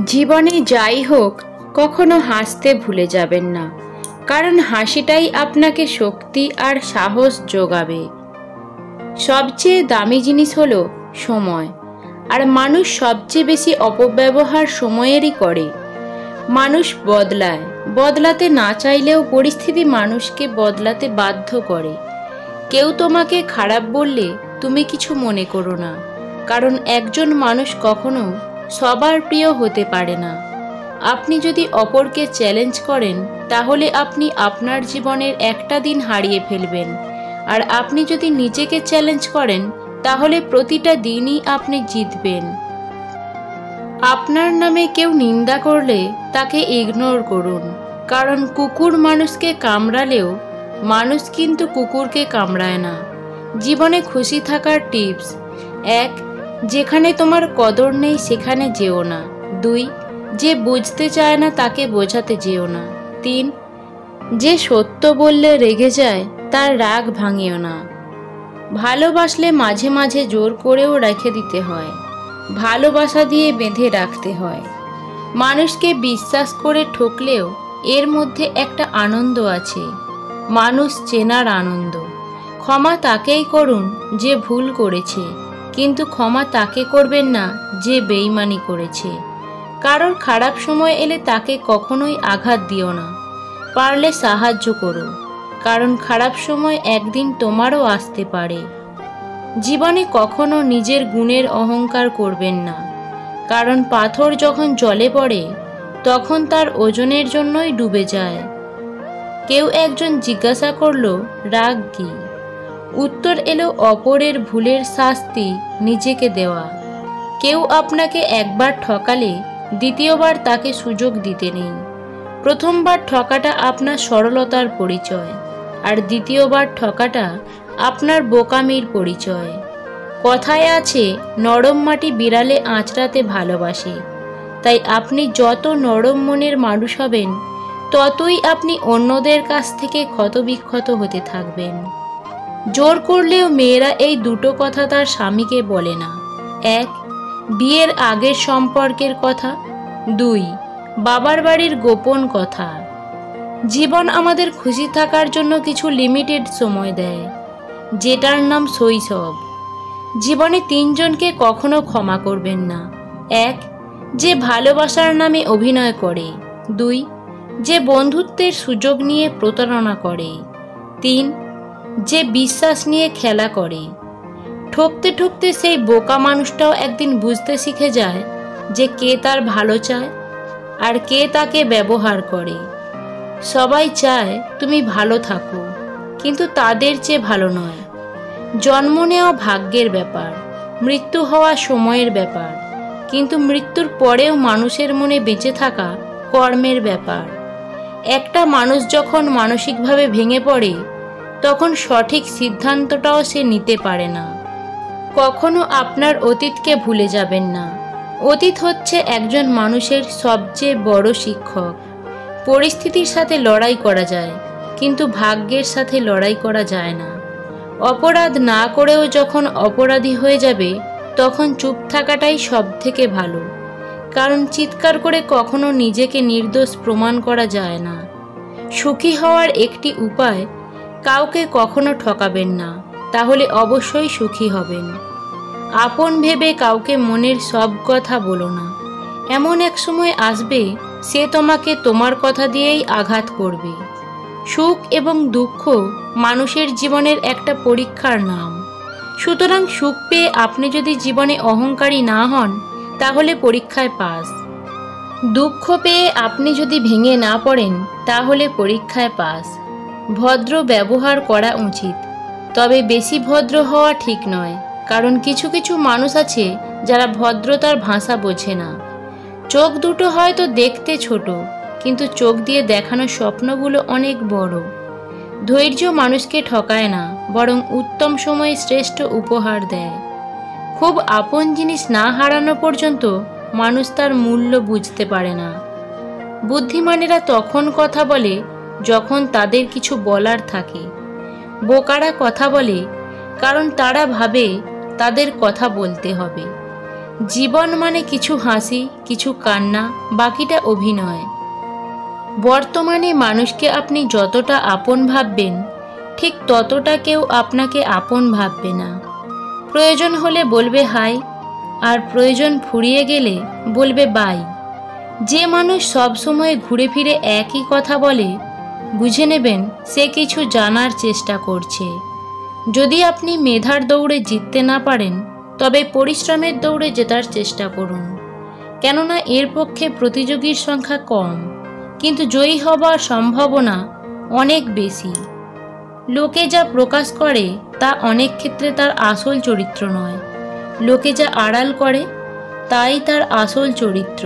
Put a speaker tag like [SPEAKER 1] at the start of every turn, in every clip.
[SPEAKER 1] জীবনে যাই হোক কখনো হাসতে ভুলে যাবেন না, কারণ হাসিটাই আপনাকে শক্তি আর সাহস যোগাবে। সবচেয়ে দামি জিনিস হলো সময়, আর মানুষ সবচেয়ে বেশি অপব্যবহার সময়েরই করে। মানুষ বদলায়, বদলাতে না চাইলেও পরিস্থিতি মানুষকে বদলাতে বাধ্য করে। কেউ তোমাকে খারাপ বললে তুমি কিছু মনে করো না, কারণ একজন মানুষ কখনো সবার প্রিয় হতে পারে না। আপনি যদি অপরকে চ্যালেঞ্জ করেন তাহলে আপনি আপনার জীবনের একটা দিন হারিয়ে ফেলবেন, আর আপনি যদি নিজেকে চ্যালেঞ্জ করেন তাহলে প্রতিটা দিনই আপনি জিতবেন। আপনার নামে কেউ নিন্দা করলে তাকে ইগনোর করুন, কারণ কুকুর মানুষকে কামড়ালেও মানুষ কিন্তু কুকুরকে কামড়ায় না। জীবনে খুশি থাকার টিপস: 1. যেখানে তোমার কদর নেই সেখানে যেও না। 2. যে বুঝতে চায় না তাকে বোঝাতে যেও না। 3. যে সত্য বললে রেগে যায় তার রাগ ভাঙিও না। ভালোবাসলে মাঝে মাঝে জোর করেও রেখে দিতে হয়, ভালোবাসা দিয়ে বেঁধে রাখতে হয়। মানুষকে বিশ্বাস করে ঠকলেও এর মধ্যে একটা আনন্দ আছে, মানুষ চেনার আনন্দ। ক্ষমা তাকেই করুন যে ভুল করেছে, কিন্তু ক্ষমা তাকে করবেন না যে বেইমানি করেছে। কারোর খারাপ সময় এলে তাকে কখনোই আঘাত দিও না, পারলে সাহায্য করো, কারণ খারাপ সময় একদিন তোমারও আসতে পারে। জীবনে কখনো নিজের গুণের অহংকার করবেন না, কারণ পাথর যখন জলে পড়ে তখন তার ওজনের জন্যই ডুবে যায়। কেউ একজন জিজ্ঞাসা করলো রাগ কি? উত্তর এলো অপরের ভুলের শাস্তি নিজেকে দেওয়া। কেউ আপনাকে একবার ঠকালে দ্বিতীয়বার তাকে সুযোগ দিতে নেই। প্রথমবার ঠকাটা আপনার সরলতার পরিচয়, আর দ্বিতীয়বার ঠকাটা আপনার বোকামির পরিচয়। কথায় আছে, নরম মাটি বিড়ালে আঁচড়াতে ভালোবাসে। তাই আপনি যত নরম মনের মানুষ হবেন ততই আপনি অন্যদের কাছ থেকে ক্ষতবিক্ষত হতে থাকবেন। জোর করলেও মেয়েরা এই দুটো কথা তার স্বামীকে বলে না: 1. বিয়ের আগের সম্পর্কের কথা। 2. বাবার বাড়ির গোপন কথা। জীবন আমাদের খুশি থাকার জন্য কিছু লিমিটেড সময় দেয়, যেটার নাম শৈশব। জীবনে 3 জনকে কখনো ক্ষমা করবেন না: 1. যে ভালোবাসার নামে অভিনয় করে। 2. যে বন্ধুত্বের সুযোগ নিয়ে প্রতারণা করে। 3. যে বিশ্বাস নিয়ে খেলা করে। ঠকতে ঠকতে সেই বোকা মানুষটাও একদিন বুঝতে শিখে যায় যে কে তার ভালো চায় আর কে তাকে ব্যবহার করে। সবাই চায় তুমি ভালো থাকো, কিন্তু তাদের চেয়ে ভালো নয়। জন্ম নেওয়া ভাগ্যের ব্যাপার, মৃত্যু হওয়া সময়ের ব্যাপার, কিন্তু মৃত্যুর পরেও মানুষের মনে বেঁচে থাকা কর্মের ব্যাপার। একটা মানুষ যখন মানসিকভাবে ভেঙে পড়ে তখন সঠিক সিদ্ধান্তটাও সে নিতে পারে না। কখনো আপনার অতীতকে ভুলে যাবেন না। অতীত হচ্ছে একজন মানুষের সবচেয়ে বড় শিক্ষক। পরিস্থিতির সাথে লড়াই করা যায়, কিন্তু ভাগ্যের সাথে লড়াই করা যায় না। অপরাধ না করেও যখন অপরাধী হয়ে যাবে তখন চুপ থাকাটাই সব থেকে ভালো, কারণ চিৎকার করে কখনো নিজেকে নির্দোষ প্রমাণ করা যায় না। সুখী হওয়ার একটি উপায়: কাউকে কখনো ঠকাবেন না, তাহলে অবশ্যই সুখী হবেন। আপন ভেবে কাউকে মনের সব কথা বলো না, এমন এক সময় আসবে সে তোমাকে তোমার কথা দিয়েই আঘাত করবে। সুখ এবং দুঃখ মানুষের জীবনের একটা পরীক্ষার নাম, সুতরাং সুখ পেয়ে আপনি যদি জীবনে অহংকারী না হন তাহলে পরীক্ষায় পাস। দুঃখ পেয়ে আপনি যদি ভেঙে না পড়েন তাহলে পরীক্ষায় পাস। ভদ্র ব্যবহার করা উচিত, তবে বেশি ভদ্র হওয়া ঠিক নয়, কারণ কিছু কিছু মানুষ আছে যারা ভদ্রতার ভাষা বোঝে না। চোখ দুটো হয়তো দেখতে ছোট, কিন্তু চোখ দিয়ে দেখানো স্বপ্নগুলো অনেক বড়। ধৈর্য মানুষকে ঠকায় না, বরং উত্তম সময়ে শ্রেষ্ঠ উপহার দেয়। খুব আপন জিনিস না হারানো পর্যন্ত মানুষ তার মূল্য বুঝতে পারে না। বুদ্ধিমানেরা তখন কথা বলে যখন তাদের কিছু বলার থাকে। বোকারা কথা বলে কারণ তারা ভাবে তাদের কথা বলতে হবে। জীবন মানে কিছু হাসি, কিছু কান্না, বাকিটা অভিনয়। বর্তমানে মানুষকে আপনি যতটা আপন ভাববেন, ঠিক ততটা কেউ আপনাকে আপন ভাববে না। প্রয়োজন হলে বলবে হাই, আর প্রয়োজন ফুরিয়ে গেলে বলবে বাই। যে মানুষ সবসময় ঘুরে ফিরে একই কথা বলে, বুঝে নেবেন সে কিছু জানার চেষ্টা করছে। যদি আপনি মেধার দৌড়ে জিততে না পারেন, তবে পরিশ্রমের দৌড়ে জেতার চেষ্টা করুন। কেননা এর পক্ষে প্রতিযোগীর সংখ্যা কম, কিন্তু জয়ী হবার সম্ভাবনা অনেক বেশি। লোকে যা প্রকাশ করে তা অনেক ক্ষেত্রে তার আসল চরিত্র নয়। লোকে যা আড়াল করে তাই তার আসল চরিত্র।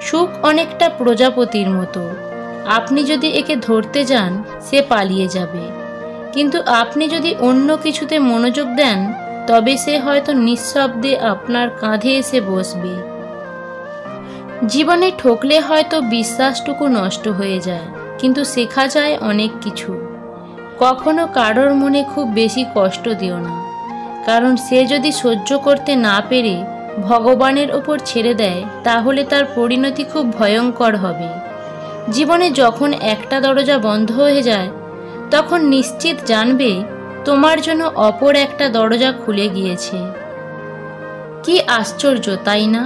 [SPEAKER 1] সুখ অনেকটা প্রজাপতির মতো, আপনি যদি একে ধরতে যান সে পালিয়ে যাবে, কিন্তু আপনি যদি অন্য কিছুতে মনোযোগ দেন তবে সে হয়তো নিঃশব্দে আপনার কাঁধে এসে বসবে। জীবনে ঠকলে হয়তো বিশ্বাসটুকু নষ্ট হয়ে যায়, কিন্তু শেখা যায় অনেক কিছু। কখনো কারোর মনে খুব বেশি কষ্ট দিও না, কারণ সে যদি সহ্য করতে না পেরে ভগবানের ওপর ছেড়ে দেয় তাহলে তার পরিণতি খুব ভয়ঙ্কর হবে। জীবনে যখন একটা দরজা বন্ধ হয়ে যায় তখন নিশ্চিত জানবে তোমার জন্য অপর একটা দরজা খুলে গিয়েছে। কি আশ্চর্য তাই না?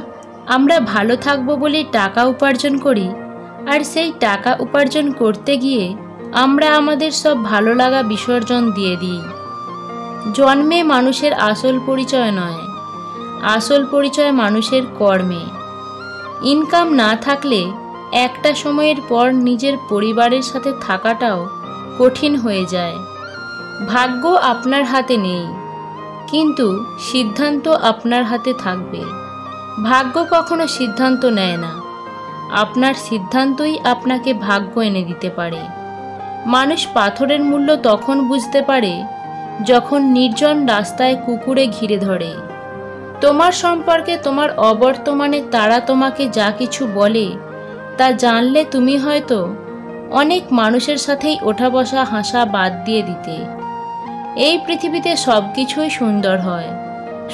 [SPEAKER 1] আমরা ভালো থাকবো বলে টাকা উপার্জন করি, আর সেই টাকা উপার্জন করতে গিয়ে আমরা আমাদের সব ভালো লাগা বিসর্জন দিয়ে দিই। জন্মে মানুষের আসল পরিচয় নয়, আসল পরিচয় মানুষের কর্মে। ইনকাম না থাকলে একটা সময়ের পর নিজের পরিবারের সাথে থাকাটাও কঠিন হয়ে যায়। ভাগ্য আপনার হাতে নেই, কিন্তু সিদ্ধান্ত আপনার হাতে থাকবে। ভাগ্য কখনো সিদ্ধান্ত নেয় না, আপনার সিদ্ধান্তই আপনাকে ভাগ্য এনে দিতে পারে। মানুষ পাথরের মূল্য তখন বুঝতে পারে যখন নির্জন রাস্তায় কুকুরে ঘিরে ধরে। তোমার সম্পর্কে তোমার অবর্তমানে তারা তোমাকে যা কিছু বলে তা জানলে তুমি হয়তো অনেক মানুষের সাথেই ওঠা বসা হাসা বাদ দিয়ে দিতে। এই পৃথিবীতে সব কিছুই সুন্দর হয়,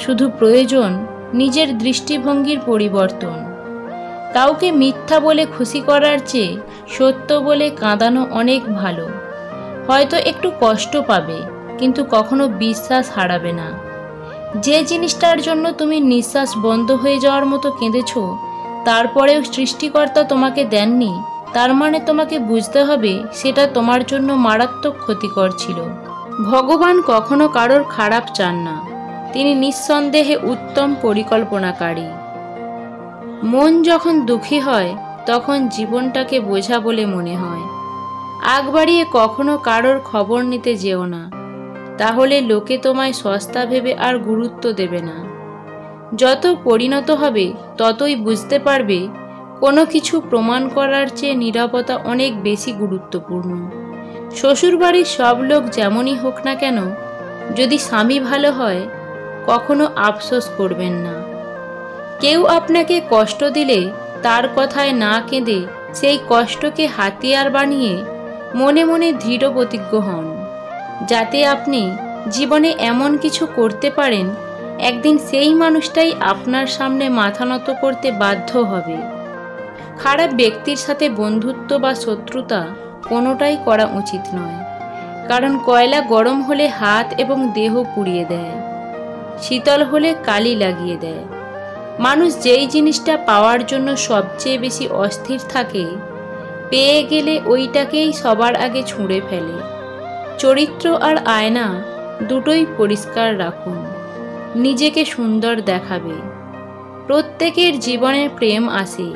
[SPEAKER 1] শুধু প্রয়োজন নিজের দৃষ্টিভঙ্গির পরিবর্তন। কাউকে মিথ্যা বলে খুশি করার চেয়ে সত্য বলে কাঁদানো অনেক ভালো। হয়তো একটু কষ্ট পাবে, কিন্তু কখনো বিশ্বাস হারাবে না। যে জিনিসটার জন্য তুমি নিঃশ্বাস বন্ধ হয়ে যাওয়ার মতো কেঁদেছ, তারপরেও সৃষ্টিকর্তা তোমাকে দেননি, তার মানে তোমাকে বুঝতে হবে সেটা তোমার জন্য মারাত্মক ক্ষতিকর ছিল। ভগবান কখনো কারোর খারাপ চান না, তিনি নিঃসন্দেহে উত্তম পরিকল্পনাকারী। মন যখন দুঃখী হয় তখন জীবনটাকে বোঝা বলে মনে হয়। আগ বাড়িয়ে কখনো কারোর খবর নিতে যেও না, তাহলে লোকে তোমায় সস্তা ভেবে আর গুরুত্ব দেবে না। যত পরিণত হবে ততই বুঝতে পারবে কোনো কিছু প্রমাণ করার চেয়ে নীরবতা অনেক বেশি গুরুত্বপূর্ণ। শ্বশুরবাড়ির সব লোক যেমনই হোক না কেন, যদি স্বামী ভালো হয় কখনো আফসোস করবেন না। কেউ আপনাকে কষ্ট দিলে তার কথায় না কেঁদে সেই কষ্টকে হাতিয়ার বানিয়ে মনে মনে দৃঢ় প্রতিজ্ঞ হন, যাতে আপনি জীবনে এমন কিছু করতে পারেন একদিন সেই মানুষটাই আপনার সামনে মাথা নত করতে বাধ্য হবে। খারাপ ব্যক্তির সাথে বন্ধুত্ব বা শত্রুতা কোনোটাই করা উচিত নয়, কারণ কয়লা গরম হলে হাত এবং দেহ পুড়িয়ে দেয়, শীতল হলে কালি লাগিয়ে দেয়। মানুষ যেই জিনিসটা পাওয়ার জন্য সবচেয়ে বেশি অস্থির থাকে, পেয়ে গেলে ওইটাকেই সবার আগে ছুঁড়ে ফেলে। চরিত্র আর আয়না দুটোই পরিষ্কার রাখুন, নিজেকে সুন্দর দেখাবে। প্রত্যেকের জীবনে প্রেম আসে,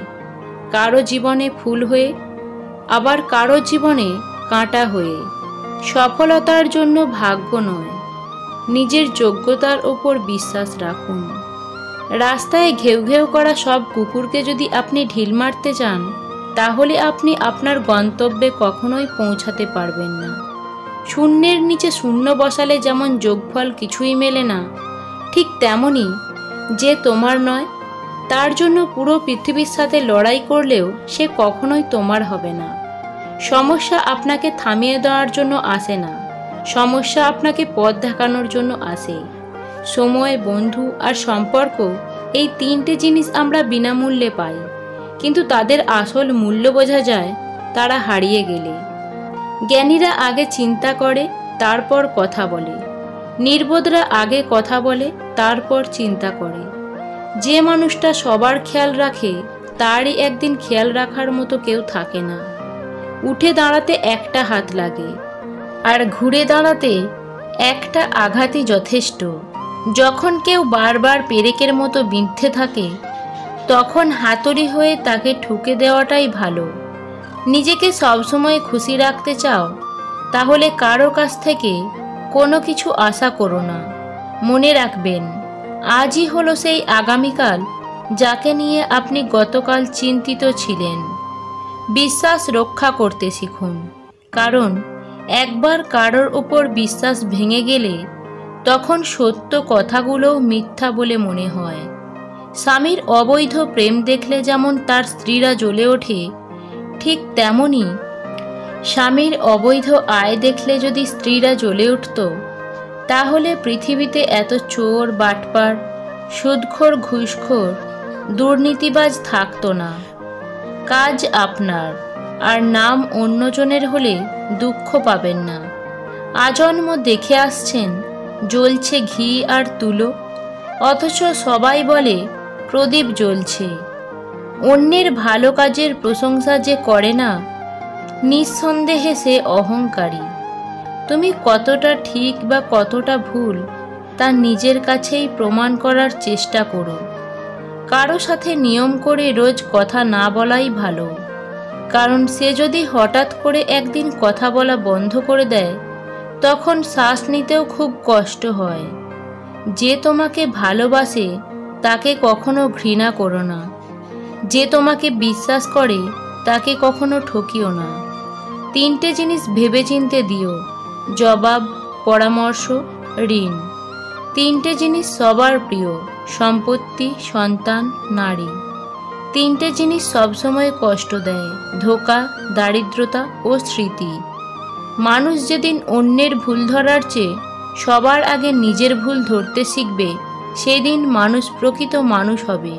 [SPEAKER 1] কারো জীবনে ফুল হয়ে, আবার কারো জীবনে কাঁটা হয়ে। সফলতার জন্য ভাগ্য নয়, নিজের যোগ্যতার ওপর বিশ্বাস রাখুন। রাস্তায় ঘেউ ঘেউ করা সব কুকুরকে যদি আপনি ঢিল মারতে চান, তাহলে আপনি আপনার গন্তব্যে কখনোই পৌঁছাতে পারবেন না। শূন্যের নিচে শূন্য বসালে যেমন যোগফল কিছুই মেলে না, ঠিক তেমনি যে তোমার নয় তার জন্য পুরো পৃথিবীর সাথে লড়াই করলেও সে কখনোই তোমার হবে না। সমস্যা আপনাকে থামিয়ে দেওয়ার জন্য আসে না, সমস্যা আপনাকে পথ দেখানোর জন্য আসে। সময়, বন্ধু আর সম্পর্ক এই তিনটে জিনিস আমরা বিনামূল্যে পাই, কিন্তু তাদের আসল মূল্য বোঝা যায় তারা হারিয়ে গেলে। জ্ঞানীরা আগে চিন্তা করে, তারপর কথা বলে। নির্বোধরা আগে কথা বলে, তারপর চিন্তা করে। যে মানুষটা সবার খেয়াল রাখে, তারই একদিন খেয়াল রাখার মতো কেউ থাকে না। উঠে দাঁড়াতে একটা হাত লাগে, আর ঘুরে দাঁড়াতে একটা আঘাতই যথেষ্ট। যখন কেউ বারবার পেরেকের মতো বিঁধতে থাকে, তখন হাতুড়ি হয়ে তাকে ঠুকে দেওয়াটাই ভালো। নিজেকে সবসময় খুশি রাখতে চাও, তাহলে কারো কাছ থেকে কোনো কিছু আশা করো না। মনে রাখবেন, আজই হলো সেই আগামীকাল যাকে নিয়ে আপনি গতকাল চিন্তিত ছিলেন। বিশ্বাস রক্ষা করতে শিখুন, কারণ একবার কারোর উপর বিশ্বাস ভেঙে গেলে তখন সত্য কথাগুলোও মিথ্যা বলে মনে হয়। স্বামীর অবৈধ প্রেম দেখলে যেমন তার স্ত্রীরা জ্বলে ওঠে, ঠিক তেমনই স্বামীর অবৈধ আয় দেখলে যদি স্ত্রীরা জ্বলে উঠত, তাহলে পৃথিবীতে এত চোর, বাটপার, সুদখোর, ঘুষখোর, দুর্নীতিবাজ থাকতো না। কাজ আপনার আর নাম অন্যজনের হলে দুঃখ পাবেন না। আজন্ম দেখে আসছেন জ্বলছে ঘি আর তুলো, অথচ সবাই বলে প্রদীপ জ্বলছে। অন্যের ভালো কাজের প্রশংসা যে করে না, নিঃসন্দেহে সে অহংকারী। তুমি কতটা ঠিক বা কতটা ভুল তা নিজের কাছেই প্রমাণ করার চেষ্টা করো। কারো সাথে নিয়ম করে রোজ কথা না বলাই ভালো, কারণ সে যদি হঠাৎ করে একদিন কথা বলা বন্ধ করে দেয়, তখন শ্বাস নিতেও খুব কষ্ট হয়। যে তোমাকে ভালোবাসে তাকে কখনো ঘৃণা করো না। যে তোমাকে বিশ্বাস করে তাকে কখনো ঠকিও না। তিনটে জিনিস ভেবেচিন্তে দিও: জবাব, পরামর্শ, ঋণ। তিনটে জিনিস সবার প্রিয়: সম্পত্তি, সন্তান, নারী। তিনটে জিনিস সবসময় কষ্ট দেয়: ধোঁকা, দারিদ্রতা ও স্মৃতি। মানুষ যেদিন অন্যের ভুল ধরার চেয়ে সবার আগে নিজের ভুল ধরতে শিখবে, সেদিন মানুষ প্রকৃত মানুষ হবে।